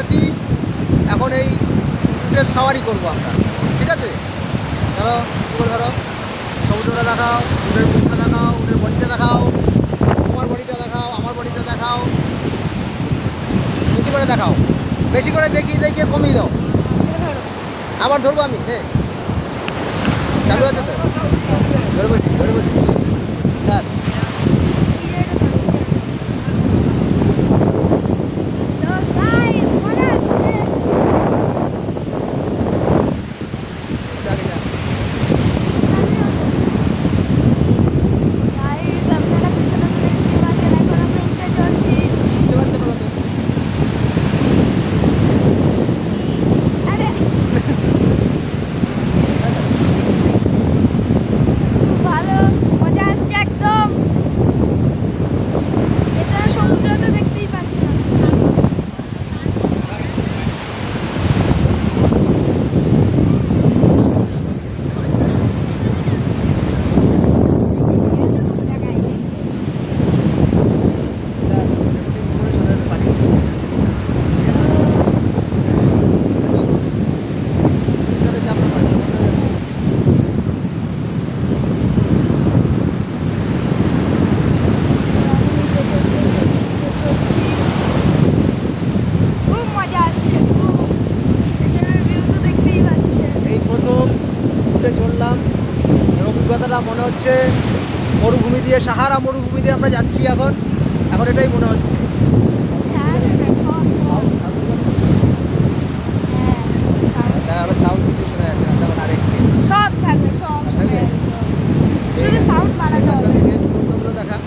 আছি, এখন এই উটের সাওয়ারি করবো আমরা, ঠিক আছে? ধরো চুল ধরো, সমুদ্রটা দেখাও, উটের মুখটা দেখাও, উটের বডিটা দেখাও, তোমার বডিটা দেখাও, আমার বডিটা দেখাও, বেশি করে দেখাও, বেশি করে দেখিয়ে দেখিয়ে কমিয়ে দাও। আবার ধরবো আমি, চালু আছে তো? ধরবো হ্যাঁ। চললাম, অভিজ্ঞতাটা মনে হচ্ছে মরুভূমি দিয়ে, সাহারা মরুভূমি দিয়ে আমরা যাচ্ছি এখন এটাই মনে হচ্ছে। সাউন্ড কিছু শোনা যাচ্ছে না, তখন আরেকটু সব থাকবে, সব থাকবে, শুধু সাউন্ড বাড়াতে হবে। দেখা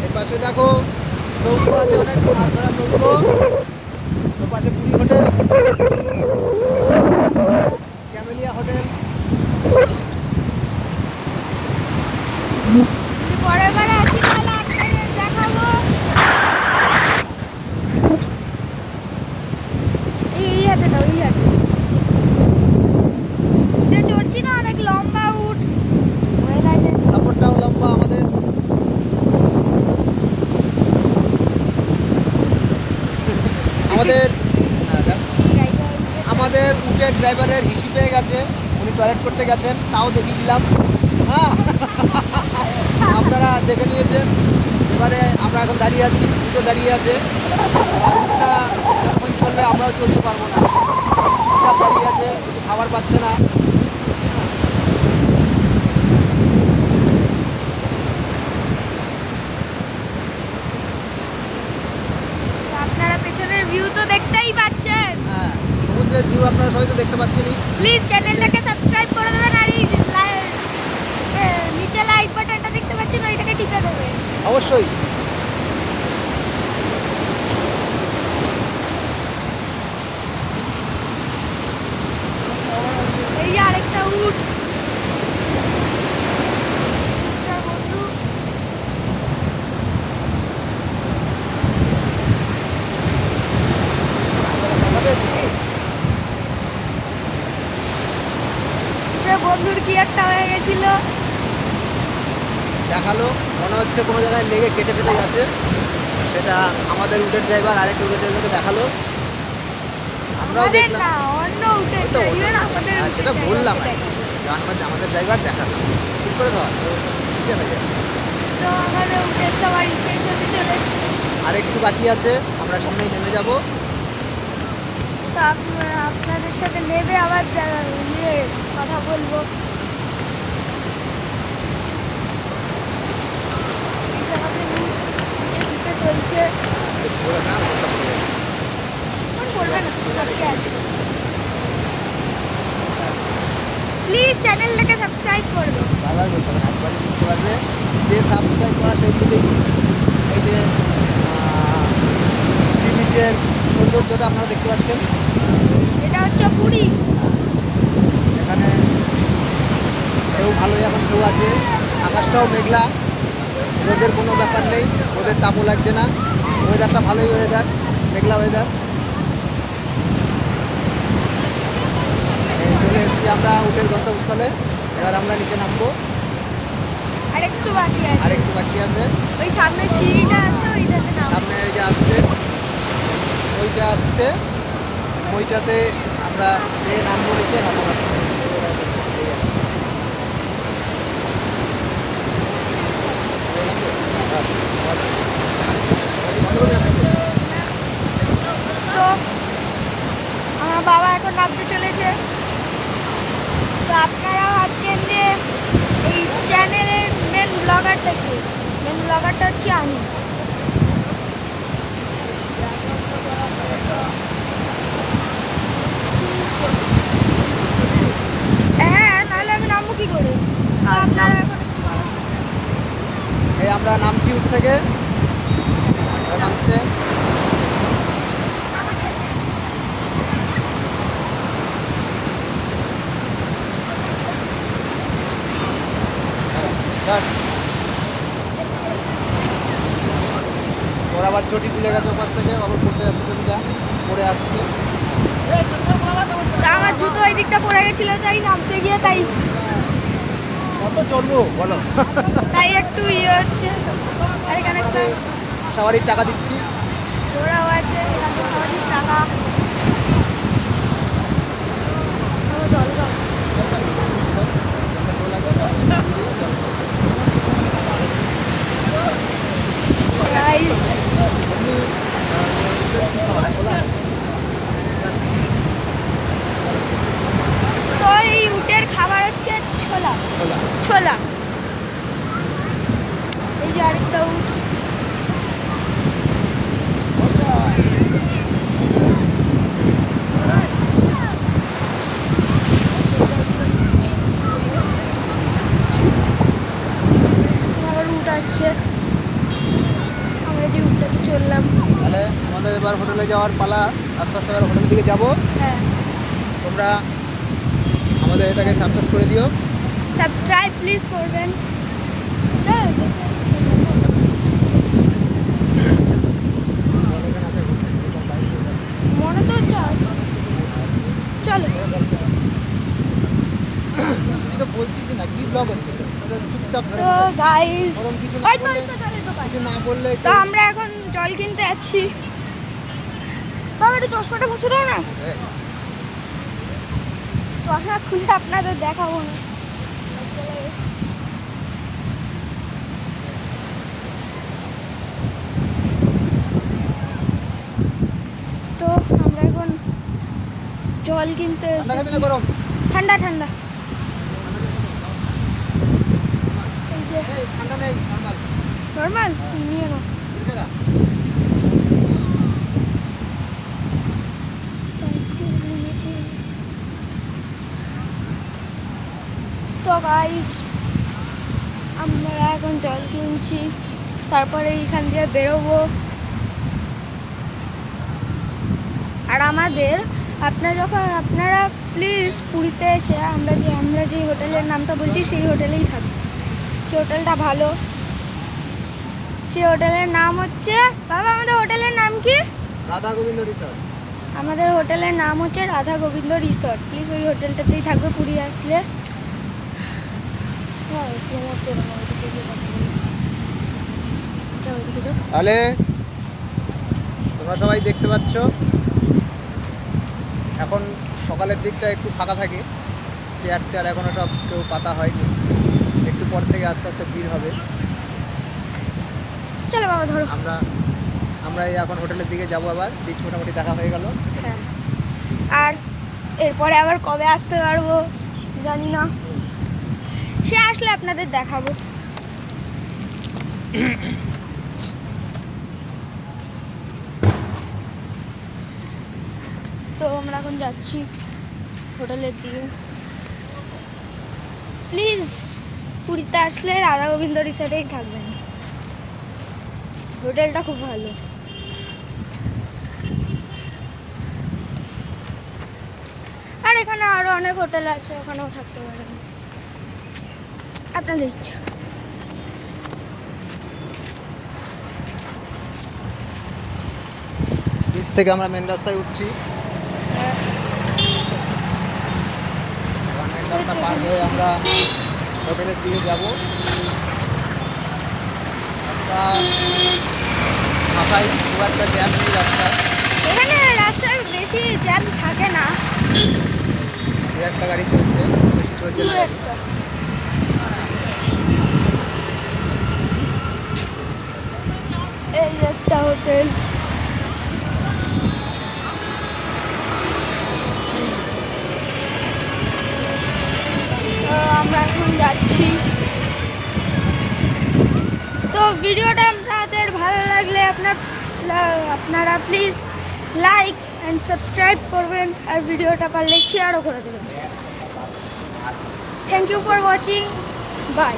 এর পাশে দেখো নৌকো আছে, অনেক মাছ ধরার নৌকো। ওর পাশে পুরী হোটেল, ক্যামেলিয়া হোটেল। পরের বারে আছি তাহলে আপনাদের দেখাবো। এই হাতে দাও, এই হাতে চড়ছি না, অনেক লম্বা উঠ, সাপোর্টটাও লম্বা আমাদের। আমাদের উটের ড্রাইভারের হিসি পেয়ে গেছে, উনি টয়লেট করতে গেছেন, তাও দেখিয়ে দিলাম। হ্যাঁ, আপনারা দেখে নিয়েছেন। এবারে আমরা এখন দাঁড়িয়ে আছি, উটও দাঁড়িয়ে আছে। উটটা যখন চলবে আমরাও চলতে পারবো না, চুপচাপ দাঁড়িয়ে আছে, কিছু খাবার পাচ্ছে না। আপনারা পেছনের ভিউ তো দেখতেই পাচ্ছেন। হ্যাঁ, সমুদ্রের ভিউ আপনারা সবাই তো দেখতে পাচ্ছেনই। প্লিজ চ্যানেলটাকে সাবস্ক্রাইব করে দেবেন, আর এই নিচে লাইক বাটনটা দেখতে পাচ্ছেন, ওইটাকে টিপে দেবেন অবশ্যই। এই যে আরেকটা উট, বন্ধু বন্ধুর কি একটা হয়ে গেছিল, দেখালো, মনে হচ্ছে কোনো জায়গায় লেগে কেটে ফেটে গেছে। সেটা আমাদের উটের ড্রাইভার আরেকটা উটের ড্রাইভারকে দেখালো, আমরাও আমাদের দেখলাম। না, অন্য উটের তো আমাদের সেটা বললাম আমাদের ড্রাইভার দেখালো, ঠিক করে দেওয়া কিসে হয়ে যাচ্ছে। তো আমাদের উটের সবারই শেষ হতে চলেছে, আর একটু বাকি আছে, আমরা সামনেই নেমে যাব। তো আপনাদের সাথে নেবে আবার কথা বলবো। চলছে, প্লিজ চ্যানেলটাকে সাবস্ক্রাইব করে দাও। বারবার বলতে হবে, একবারই বুঝতে পারবে। যে সাবস্ক্রাইব করা সেইগুলোতেই এই যে সি বিচের সৌন্দর্যটা আপনারা দেখতে পাচ্ছেন। এটা হচ্ছে পুরী, এখানে ঢেউ ভালোই, এখন ঢেউ আছে, আকাশটাও মেঘলা, রোদের কোনো ব্যাপার নেই, রোদের তাপও লাগছে না, ওয়েদারটা ভালোই ওয়েদার, মেঘলা ওয়েদার। চলে এসেছি আমরা উটের গন্তব্যস্থলে, এবার আমরা নিচে নামবো। আরেকটু বাকি আছে, আরেকটু বাকি আছে, ওই সামনে সিঁড়িটা আছে, ওইটা সামনে এই যে আসছে, ওইটা আসছে, ওইটাতে আমরা যে নাম বলেছে তো আমার বাবা এখন নামতে চলেছে। তো আপনারা ভাবছেন যে এই চ্যানেলের মেন ব্লগারটা কি? মেন ব্লগারটা হচ্ছে আমি। হ্যাঁ, নাহলে আমি নামবো কি করে? তো আপনারা এখন এই আমরা নামছি উঠ থেকে, নামছে ওর আবার চটি তুলে গেছে ওপাশ থেকে, আবার পড়তে যাচ্ছে চটিটা, পড়ে আসছে। তা আমার জুতো এই দিকটা পড়ে গেছিল, তাই নামতে গিয়ে কত চড়বো বলো? তাই একটু ইয়ে হচ্ছে। আর এখানে একটা সবারই টাকা দিচ্ছি। ঘোড়াও আছে, এখানে সবারই টাকা। ও, জল জল। Guys, তো এই উটের খাবার হচ্ছে ছোলা। ছোলা। এই যে আরেকটা উট। আবার উট আসছে, আমরা যে উটটাতে চললাম। তাহলে আমাদের এবার হোটেলে যাওয়ার পালা, আস্তে আস্তে এবার হোটেলের দিকে যাবো। হ্যাঁ, তোমরা আমাদের এটাকে সাবস্ক্রাইব করে দিও। সাবস্ক্রাইব প্লিজ করবেন। মনে তো হচ্ছে আছে। চলো। তুই তো বলছিস না কি ব্লগ হচ্ছে, চুপচাপ তো গাইস, ওরম কিছু না কিছু না বললে তো আমরা এখন জল কিনতে যাচ্ছি। বাবা একটু চশমাটা মুছে দাও না। চশমা খুলে আপনাদের দেখাবো না। তো আমরা এখন জল কিনতে ঠান্ডা খাবি না এসেছি। গরম? ঠান্ডা ঠান্ডা। এই যে এই ঠান্ডা নেই, নরমাল। নর্মাল নিয়ে নাও। তো গাইস, আমরা এখন জল কিনছি, তারপরে এইখান দিয়ে বেরোবো। আর আপনারা প্লিজ পুরীতে এসে আমরা যে হোটেলের নামটা বলছি সেই হোটেলেই থাকবো। সেই হোটেলটা ভালো। সেই হোটেলের নাম হচ্ছে, বাবা আমাদের হোটেলের নাম কি? রাধা গোবিন্দ রিসর্ট। আমাদের হোটেলের নাম হচ্ছে রাধা গোবিন্দ রিসর্ট। প্লিজ ওই হোটেলটাতেই থাকবে পুরী আসলে। তাহলে তোমরা সবাই দেখতে পাচ্ছ এখন সকালের দিকটা একটু ফাঁকা থাকে, চেয়ার টেয়ার এখনো সব কেউ পাতা হয়নি, একটু পর থেকে আস্তে আস্তে ভিড় হবে। চলো বাবা ধরো। আমরা এই এখন হোটেলের দিকে যাবো, আবার বিচ মোটামুটি দেখা হয়ে গেল। হ্যাঁ, আর এরপরে আবার কবে আসতে পারবো জানি না, সে আসলে আপনাদের দেখাবো। তো আমরা এখন যাচ্ছি হোটেলের দিকে। প্লিজ পুরীতে আসলে রাধা গোবিন্দ রিসর্টেই থাকবেন, হোটেলটা খুব ভালো। আর এখানে আরো অনেক হোটেল আছে, ওখানেও থাকতে পারেন, আপনাদের ইচ্ছা। বিচ থেকে আমরা মেন রাস্তায় উঠছি, মেন রাস্তা পার হয়ে আমরা হোটেলের দিকে যাব। মাথায় খুব একটা জ্যাম নেই রাস্তায়। এখানে রাস্তায় বেশি জ্যাম থাকে না, দু একটা গাড়ি চলছে, বেশি চলছে দু না গাড়ি। একটা। এই একটা হোটেল। তো আমরা এখন যাচ্ছি। তো ভিডিওটা আপনাদের ভালো লাগলে আপনারা প্লিজ লাইক অ্যান্ড সাবস্ক্রাইব করবেন, আর ভিডিওটা পারলে শেয়ারও করে দেবেন। Thank you for watching, by.